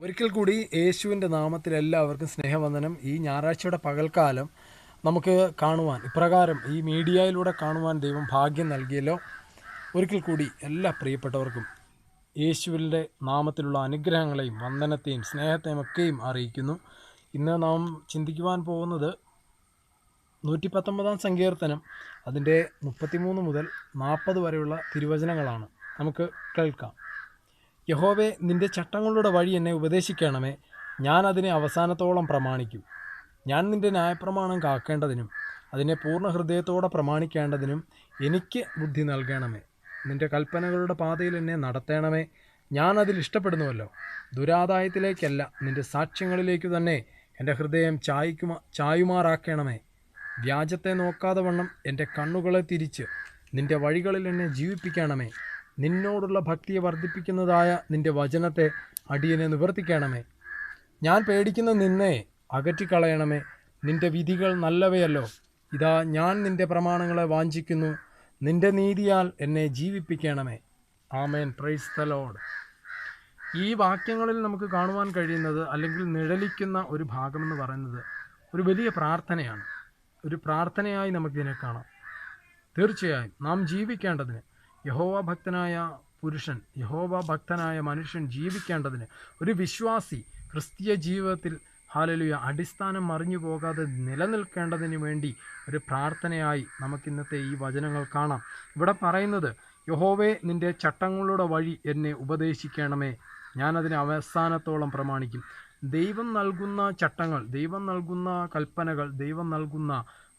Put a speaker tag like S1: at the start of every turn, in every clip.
S1: ഒരിക്കൽ കൂടി യേശുവിൻ്റെ നാമത്തിൽ എല്ലാവർക്കും സ്നേഹവന്ദനം. ഈ ഞായറാഴ്ചയുടെ പകൽക്കാലം നമുക്ക് കാണുവാൻ, ഇപ്രകാരം ഈ മീഡിയയിലൂടെ കാണുവാൻ ദൈവം ഭാഗ്യം നൽകിയല്ലോ. ഒരിക്കൽ കൂടി എല്ലാ പ്രിയപ്പെട്ടവർക്കും യേശുവിൻ്റെ നാമത്തിലുള്ള അനുഗ്രഹങ്ങളെയും വന്ദനത്തെയും സ്നേഹത്തെയും ഒക്കെയും അറിയിക്കുന്നു. ഇന്ന് നാം ചിന്തിക്കുവാൻ പോകുന്നത് 119 സങ്കീർത്തനം അതിൻ്റെ 33 മുതൽ 40 വരെയുള്ള തിരുവചനങ്ങളാണ്. നമുക്ക് കേൾക്കാം. യഹോവേ, നിന്റെ ചട്ടങ്ങളുടെ വഴി എന്നെ ഉപദേശിക്കണമേ. ഞാൻ അതിനെ അവസാനത്തോളം പ്രമാണിക്കും. ഞാൻ നിന്റെ ന്യായപ്രമാണം കാക്കേണ്ടതിനും അതിനെ പൂർണ്ണ ഹൃദയത്തോടെ പ്രമാണിക്കേണ്ടതിനും എനിക്ക് ബുദ്ധി നൽകണമേ. നിന്റെ കൽപ്പനകളുടെ പാതയിൽ എന്നെ നടത്തണമേ. ഞാൻ അതിൽ ഇഷ്ടപ്പെടുന്നുവല്ലോ. ദുരാദായത്തിലേക്കല്ല, നിന്റെ സാക്ഷ്യങ്ങളിലേക്കു തന്നെ എൻ്റെ ഹൃദയം ചായുമാറാക്കണമേ. വ്യാജത്തെ നോക്കാതെ വണ്ണം എൻ്റെ കണ്ണുകളെ തിരിച്ച് നിന്റെ വഴികളിൽ എന്നെ ജീവിപ്പിക്കണമേ. നിന്നോടുള്ള ഭക്തിയെ വർദ്ധിപ്പിക്കുന്നതായ നിന്റെ വചനത്തെ അടിയനെ നിവർത്തിക്കണമേ. ഞാൻ പേടിക്കുന്ന നിന്നയെ അകറ്റിക്കളയണമേ. നിന്റെ വിധികൾ നല്ലവയല്ലോ. ഇതാ, ഞാൻ നിന്റെ പ്രമാണങ്ങളെ വാഞ്ചിക്കുന്നു. നിന്റെ നീതിയാൽ എന്നെ ജീവിപ്പിക്കണമേ. ആമേൻ. Praise the Lord. ഈ വാക്യങ്ങളിൽ നമുക്ക് കാണുവാൻ കഴിയുന്നത്, അല്ലെങ്കിൽ നിഴലിക്കുന്ന ഒരു ഭാഗമെന്ന് പറയുന്നത്, ഒരു വലിയ പ്രാർത്ഥനയാണ്. ഒരു പ്രാർത്ഥനയായി നമുക്കിതിനെ കാണാം. തീർച്ചയായും നാം ജീവിക്കേണ്ടതിന്, യഹോവ ഭക്തനായ മനുഷ്യൻ ജീവിക്കേണ്ടതിന്, ഒരു വിശ്വാസി ക്രിസ്തീയ ജീവിതത്തിൽ ഹല്ലേലൂയ അടിസ്ഥാനം മറിഞ്ഞു പോകാതെ നിലനിൽക്കേണ്ടതിന് വേണ്ടി ഒരു പ്രാർത്ഥനയായി നമുക്കിന്നത്തെ ഈ വചനങ്ങൾ കാണാം. ഇവിടെ പറയുന്നത്, യഹോവേ, നിന്റെ ചട്ടങ്ങളുടെ വഴി എന്നെ ഉപദേശിക്കണമേ. ഞാനതിനെ അവസാനത്തോളം പ്രമാണിക്കും. ദൈവം നൽകുന്ന ചട്ടങ്ങൾ, ദൈവം നൽകുന്ന കൽപ്പനകൾ, ദൈവം നൽകുന്ന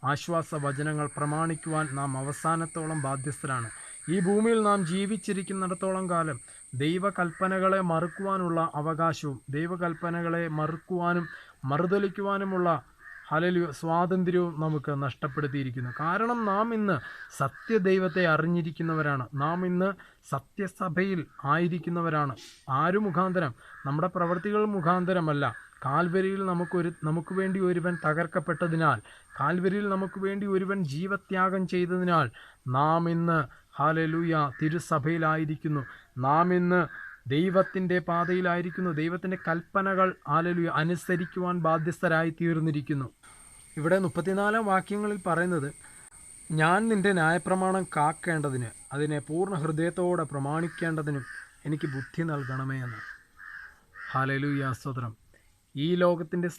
S1: ആശ്വാസ വചനങ്ങൾ പ്രമാണിക്കുവാൻ നാം അവസാനത്തോളം ബാധ്യസ്ഥരാണ്. ഈ ഭൂമിയിൽ നാം ജീവിച്ചിരിക്കുന്നിടത്തോളം കാലം ദൈവകൽപ്പനകളെ മറുക്കുവാനുള്ള അവകാശവും ദൈവകൽപ്പനകളെ മറുക്കുവാനും മറുതലിക്കുവാനുമുള്ള ഹല്ലേലൂയ സ്വാതന്ത്ര്യവും നമുക്ക് നഷ്ടപ്പെടുത്തിയിരിക്കുന്നു. കാരണം നാം ഇന്ന് സത്യദൈവത്തെ അറിഞ്ഞിരിക്കുന്നവരാണ്. നാം ഇന്ന് സത്യസഭയിൽ ആയിരിക്കുന്നവരാണ്. ആരു മുഖാന്തരം? നമ്മുടെ പ്രവൃത്തികൾ മുഖാന്തരമല്ല. കാൽവരിയിൽ നമുക്ക് വേണ്ടി ഒരുവൻ തകർക്കപ്പെട്ടതിനാൽ, കാൽവരിയിൽ നമുക്ക് വേണ്ടി ഒരുവൻ ജീവത്യാഗം ചെയ്തതിനാൽ നാം ഇന്ന് ഹല്ലേലൂയ തിരുസഭയിലായിരിക്കുന്നു. നാം ഇന്ന് ദൈവത്തിൻ്റെ പാതയിലായിരിക്കുന്നു. ദൈവത്തിൻ്റെ കൽപ്പനകൾ ഹല്ലേലൂയ അനുസരിക്കുവാൻ ബാധ്യസ്ഥരായി തീർന്നിരിക്കുന്നു. ഇവിടെ 34 വാക്യങ്ങളിൽ പറയുന്നത്, ഞാൻ നിൻ്റെ ന്യായപ്രമാണം കാക്കേണ്ടതിന് അതിനെ പൂർണ്ണ ഹൃദയത്തോടെ പ്രമാണിക്കേണ്ടതിനും എനിക്ക് ബുദ്ധി നൽകണമേ എന്ന്. ഹല്ലേലൂയ, സ്തോത്രം. ഈ ലോകത്തിൻ്റെ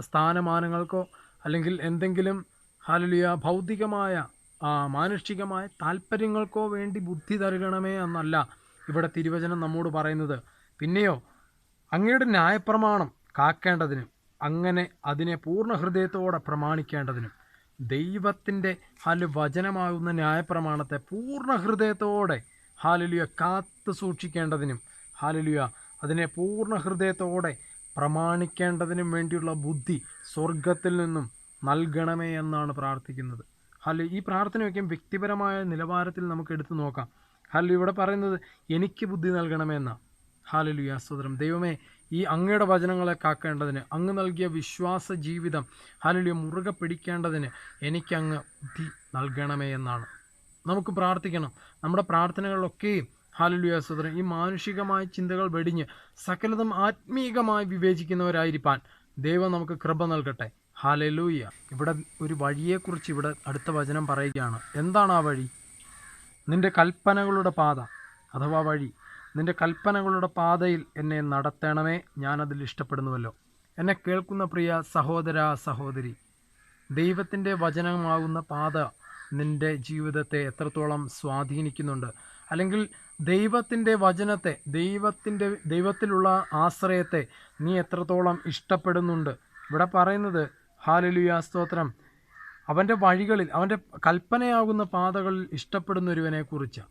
S1: സ്ഥാനമാനങ്ങൾക്കോ അല്ലെങ്കിൽ എന്തെങ്കിലും ഹല്ലേലൂയ ഭൗതികമായ മാനുഷികമായ താല്പര്യങ്ങൾക്കോ വേണ്ടി ബുദ്ധി നൽകണമേ എന്നല്ല ഇവിടെ തിരുവചനം നമ്മോട് പറയുന്നത്. പിന്നെയോ, അങ്ങയുടെ ന്യായപ്രമാണം കാക്കേണ്ടതിനും അങ്ങനെ അതിനെ പൂർണ്ണ ഹൃദയത്തോടെ പ്രമാണിക്കേണ്ടതിനും, ദൈവത്തിൻ്റെ വചനമാകുന്ന ന്യായപ്രമാണത്തെ പൂർണ്ണ ഹൃദയത്തോടെ ഹല്ലേലൂയ കാത്തു സൂക്ഷിക്കേണ്ടതിനും, ഹല്ലേലൂയ അതിനെ പൂർണ്ണ ഹൃദയത്തോടെ പ്രമാണിക്കേണ്ടതിനും വേണ്ടിയുള്ള ബുദ്ധി സ്വർഗത്തിൽ നിന്നും നൽകണമേ എന്നാണ് പ്രാർത്ഥിക്കുന്നത്. ഈ പ്രാർത്ഥനയൊക്കെ വ്യക്തിപരമായ നിലവാരത്തിൽ നമുക്ക് എടുത്തു നോക്കാം. ഇവിടെ പറയുന്നത്, എനിക്ക് ബുദ്ധി നൽകണമെന്നാണ്. ഹല്ലേലൂയ, സ്തോത്രം. ദൈവമേ, ഈ അങ്ങയുടെ വചനങ്ങളെ കാക്കേണ്ടതിന്, അങ്ങ് നൽകിയ വിശ്വാസ ജീവിതം ഹല്ലേലൂയ മുറുകെ പിടിക്കേണ്ടതിന് എനിക്ക് അങ്ങ് ബുദ്ധി നൽകണമേ എന്നാണ് നമുക്ക് പ്രാർത്ഥിക്കണം. നമ്മുടെ പ്രാർത്ഥനകളിലൊക്കെയും ഹല്ലേലൂയ, സ്തോത്രം, ഈ മാനുഷികമായ ചിന്തകൾ വെടിഞ്ഞ് സകലതും ആത്മീകമായി വിവേചിക്കുന്നവരായിരിക്കാൻ ദൈവം നമുക്ക് കൃപ നൽകട്ടെ. ഹല്ലേലൂയ. ഇവിടെ ഒരു വഴിയെക്കുറിച്ച് ഇവിടെ അടുത്ത വചനം പറയുകയാണ്. എന്താണ് ആ വഴി? നിന്റെ കൽപ്പനകളുടെ പാത അഥവാ വഴി. നിന്റെ കൽപ്പനകളുടെ പാതയിൽ എന്നെ നടത്തണമേ. ഞാനതിൽ ഇഷ്ടപ്പെടുന്നുവല്ലോ. എന്നെ കേൾക്കുന്ന പ്രിയ സഹോദര സഹോദരി, ദൈവത്തിൻ്റെ വചനമാകുന്ന പാത നിൻ്റെ ജീവിതത്തെ എത്രത്തോളം സ്വാധീനിക്കുന്നുണ്ട്? അല്ലെങ്കിൽ ദൈവത്തിൻ്റെ വചനത്തെ, ദൈവത്തിലുള്ള ആശ്രയത്തെ നീ എത്രത്തോളം ഇഷ്ടപ്പെടുന്നുണ്ട്? ഇവിടെ പറയുന്നത്, ഹല്ലേലൂയ, സ്തോത്രം, അവൻ്റെ വഴികളിൽ, അവൻ്റെ കൽപ്പനയാകുന്ന പാതകളിൽ ഇഷ്ടപ്പെടുന്ന ഒരുവനെ കുറിച്ച്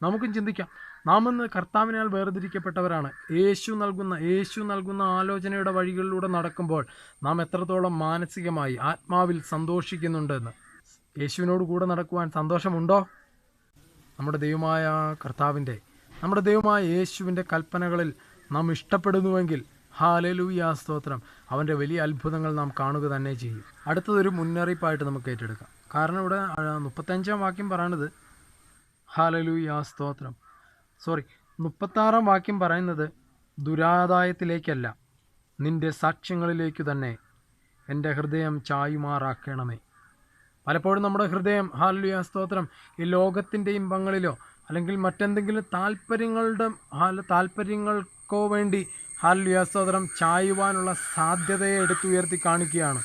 S1: നമുക്കും ചിന്തിക്കാം. നാം ഇന്ന് കർത്താവിനാൽ വേർതിരിക്കപ്പെട്ടവരാണ്. യേശു നൽകുന്ന ആലോചനയുടെ വഴികളിലൂടെ നടക്കുമ്പോൾ നാം എത്രത്തോളം മാനസികമായി ആത്മാവിൽ സന്തോഷിക്കുന്നുണ്ടെന്ന്. യേശുവിനോട് കൂടെ നടക്കുവാൻ സന്തോഷമുണ്ടോ? നമ്മുടെ ദൈവമായ നമ്മുടെ ദൈവമായ യേശുവിൻ്റെ കൽപ്പനകളിൽ നാം ഇഷ്ടപ്പെടുന്നുവെങ്കിൽ ഹല്ലേലൂയ, സ്തോത്രം, അവൻ്റെ വലിയ അത്ഭുതങ്ങൾ നാം കാണുക തന്നെ ചെയ്യും. അടുത്തതൊരു മുന്നറിയിപ്പായിട്ട് നമുക്ക് ഏറ്റെടുക്കാം. കാരണം ഇവിടെ 35 വാക്യം പറയുന്നത്, ഹല്ലേലൂയ, സ്തോത്രം, 36 വാക്യം പറയുന്നത് ദുരാദായത്തിലേക്കല്ല, നിൻ്റെ സാക്ഷ്യങ്ങളിലേക്കു തന്നെ എൻ്റെ ഹൃദയം ചായുമാറാക്കണമേ. പലപ്പോഴും നമ്മുടെ ഹൃദയം ഹല്ലേലൂയ സ്തോത്രം ഈ ലോകത്തിൻ്റെ ഇമ്പങ്ങളിലോ അല്ലെങ്കിൽ മറ്റെന്തെങ്കിലും താല്പര്യങ്ങൾക്കോ വേണ്ടി ഹല്ലേലൂയ സ്തോത്രം ചായുവാനുള്ള സാധ്യതയെ എടുത്തുയർത്തി കാണിക്കുകയാണ്.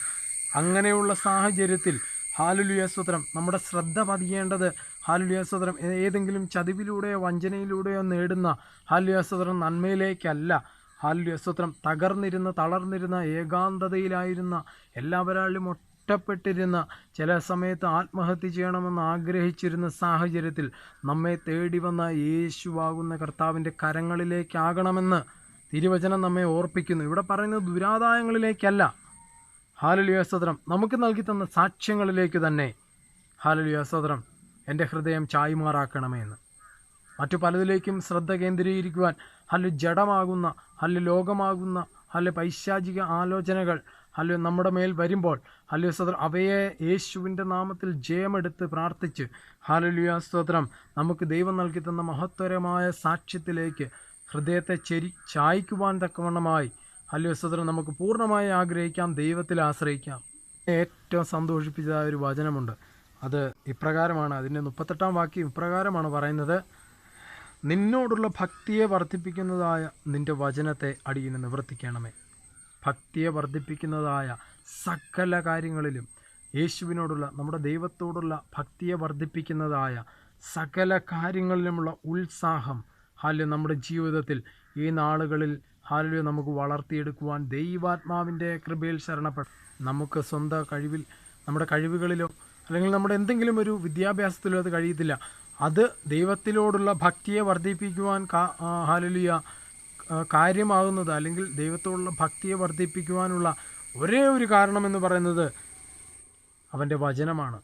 S1: അങ്ങനെയുള്ള സാഹചര്യത്തിൽ ഹല്ലേലൂയ സ്തോത്രം നമ്മുടെ ശ്രദ്ധ പതിയേണ്ടത് ഹല്ലേലൂയ സ്തോത്രം ഏതെങ്കിലും ചതിവിലൂടെയോ വഞ്ചനയിലൂടെയോ നേടുന്ന ഹല്ലേലൂയ സ്തോത്രം നന്മയിലേക്കല്ല. ഹല്ലേലൂയ സ്തോത്രം തളർന്നിരുന്ന ഏകാന്തതയിലായിരുന്ന, എല്ലാവരാലും ഒറ്റപ്പെട്ടിരുന്ന, ചില സമയത്ത് ആത്മഹത്യ ചെയ്യണമെന്ന് ആഗ്രഹിച്ചിരുന്ന സാഹചര്യത്തിൽ നമ്മെ തേടി വന്ന യേശുവാകുന്ന കർത്താവിൻ്റെ കരങ്ങളിലേക്കാകണമെന്ന് തിരുവചനം നമ്മെ ഓർപ്പിക്കുന്നു. ഇവിടെ പറയുന്നത് ദുരാദായങ്ങളിലേക്കല്ല, ഹല്ലേലൂയ സ്തോത്രം നമുക്ക് നൽകി തന്ന സാക്ഷ്യങ്ങളിലേക്ക് തന്നെ ഹല്ലേലൂയ സ്തോത്രം എൻ്റെ ഹൃദയം ചായുമാറാക്കണമേ എന്ന്. മറ്റു പലതിലേക്കും ശ്രദ്ധ കേന്ദ്രീകരിക്കുവാൻ ജഡമാകുന്ന ലോകമാകുന്ന പൈശാചിക ആലോചനകൾ നമ്മുടെ മേൽ വരുമ്പോൾ ഹല്ലേലൂയ സ്തോത്രം അവയെ യേശുവിൻ്റെ നാമത്തിൽ ജയമെടുത്ത് പ്രാർത്ഥിച്ച് ഹല്ലേലൂയ സ്തോത്രം നമുക്ക് ദൈവം നൽകി തന്ന മഹത്വരമായ സാക്ഷ്യത്തിലേക്ക് ഹൃദയത്തെ ചായ്ക്കുവാൻ തക്കവണ്ണമായി ഹല്ലേലൂയ സ്തോത്രം നമുക്ക് പൂർണ്ണമായി ആഗ്രഹിക്കാം, ദൈവത്തിൽ ആശ്രയിക്കാം. ഏറ്റവും സന്തോഷിപ്പിച്ചതായ ഒരു വചനമുണ്ട്. അത് ഇപ്രകാരമാണ്. അതിൻ്റെ 38-ാം വാക്യം ഇപ്രകാരമാണ് പറയുന്നത്: നിന്നോടുള്ള ഭക്തിയെ വർദ്ധിപ്പിക്കുന്നതായ നിൻ്റെ വചനത്തെ അടിയന് നിവർത്തിക്കണമേ. ഭക്തിയെ വർദ്ധിപ്പിക്കുന്നതായ സകല കാര്യങ്ങളിലും യേശുവിനോടുള്ള, നമ്മുടെ ദൈവത്തോടുള്ള ഭക്തിയെ വർദ്ധിപ്പിക്കുന്നതായ സകല കാര്യങ്ങളിലുമുള്ള ഉത്സാഹം നമ്മുടെ ജീവിതത്തിൽ ഈ നാളുകളിൽ നമുക്ക് വളർത്തിയെടുക്കുവാൻ ദൈവാത്മാവിൻ്റെ കൃപയിൽ ശരണപ്പെട്ട് നമുക്ക് സ്വന്തം കഴിവിൽ, നമ്മുടെ കഴിവുകളിലോ അല്ലെങ്കിൽ നമ്മുടെ എന്തെങ്കിലും ഒരു വിദ്യാഭ്യാസത്തിലോ അത് കഴിയത്തില്ല. അത് ദൈവത്തിലോടുള്ള ഭക്തിയെ വർദ്ധിപ്പിക്കുവാൻ ഹല്ലേലൂയ കാര്യമാകുന്നത്, അല്ലെങ്കിൽ ദൈവത്തോടുള്ള ഭക്തിയെ വർദ്ധിപ്പിക്കുവാനുള്ള ഒരേ ഒരു കാരണമെന്ന് പറയുന്നത് അവൻ്റെ വചനമാണ്,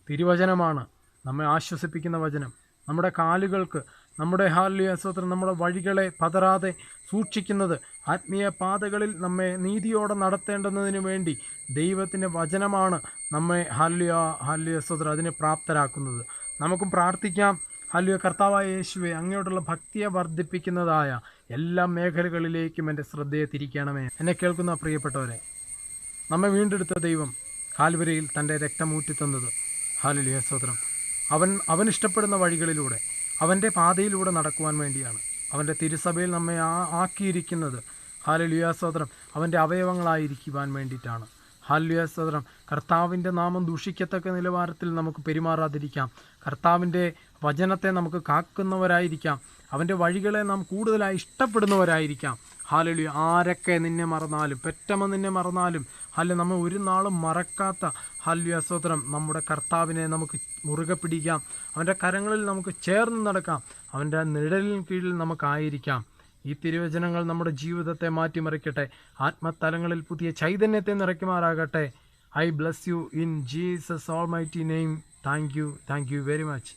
S1: തിരുവചനമാണ്. നമ്മെ ആശ്വസിപ്പിക്കുന്ന വചനം, നമ്മുടെ കാലുകൾക്ക്, നമ്മുടെ ഹല്ലേലൂയ സ്തോത്രം നമ്മുടെ വഴികളെ പതറാതെ സൂക്ഷിക്കുന്നത്, ആത്മീയ പാതകളിൽ നമ്മെ നീതിയോടെ നടത്തേണ്ടുന്നതിന് വേണ്ടി ദൈവത്തിൻ്റെ വചനമാണ് നമ്മെ ഹല്ലേലൂയ സ്തോത്രം അതിനെ പ്രാപ്തരാക്കുന്നത്. നമുക്കും പ്രാർത്ഥിക്കാം, ഹല്ലേലൂയ കർത്താവായ യേശുവേ, അങ്ങയോടുള്ള ഭക്തിയെ വർദ്ധിപ്പിക്കുന്നതായ എല്ലാ മേഖലകളിലേക്കും എൻ്റെ ശ്രദ്ധയെ തിരിക്കണമേ. എന്നെ കേൾക്കുന്ന പ്രിയപ്പെട്ടവരെ, നമ്മെ വീണ്ടെടുത്ത ദൈവം കാൽവരിയിൽ തൻ്റെ രക്തമൂറ്റിത്തന്നത് ഹല്ലേലൂയ സ്തോത്രം അവൻ ഇഷ്ടപ്പെടുന്ന വഴികളിലൂടെ, അവൻ്റെ പാതയിലൂടെ നടക്കുവാൻ വേണ്ടിയാണ്. അവൻ്റെ തിരുസഭയിൽ നമ്മെ ആക്കിയിരിക്കുന്നത് ഹല്ലേലൂയ സ്തോത്രം അവൻ്റെ അവയവങ്ങളായിരിക്കുവാൻ വേണ്ടിയിട്ടാണ്. ഹല്ലേലൂയ സ്തോത്രം കർത്താവിൻ്റെ നാമം ദൂഷിക്കത്തക്ക നിലവാരത്തിൽ നമുക്ക് പെരുമാറാതിരിക്കാം. കർത്താവിൻ്റെ വചനത്തെ നമുക്ക് കാക്കുന്നവരായിരിക്കാം. അവൻ്റെ വഴികളെ നാം കൂടുതലായി ഇഷ്ടപ്പെടുന്നവരായിരിക്കാം. ഹല്ലേലൂയ ആരൊക്കെ നിന്നെ മറന്നാലും, പെറ്റമ്മ നിന്നെ മറന്നാലും, നമ്മൾ ഒരു നാളും മറക്കാത്ത ഹല്ലേലൂയ സ്തോത്രം നമ്മുടെ കർത്താവിനെ നമുക്ക് മുറുകെ പിടിക്കാം. അവൻ്റെ കരങ്ങളിൽ നമുക്ക് ചേർന്ന് നടക്കാം. അവൻ്റെ നിഴലിന് കീഴിൽ നമുക്കായിരിക്കാം. ഈ തിരുവചനങ്ങൾ നമ്മുടെ ജീവിതത്തെ മാറ്റിമറിക്കട്ടെ. ആത്മതലങ്ങളിൽ പുതിയ ചൈതന്യത്തെ നിറയ്ക്കുമാറാകട്ടെ. I bless you in Jesus almighty name. Thank you very much.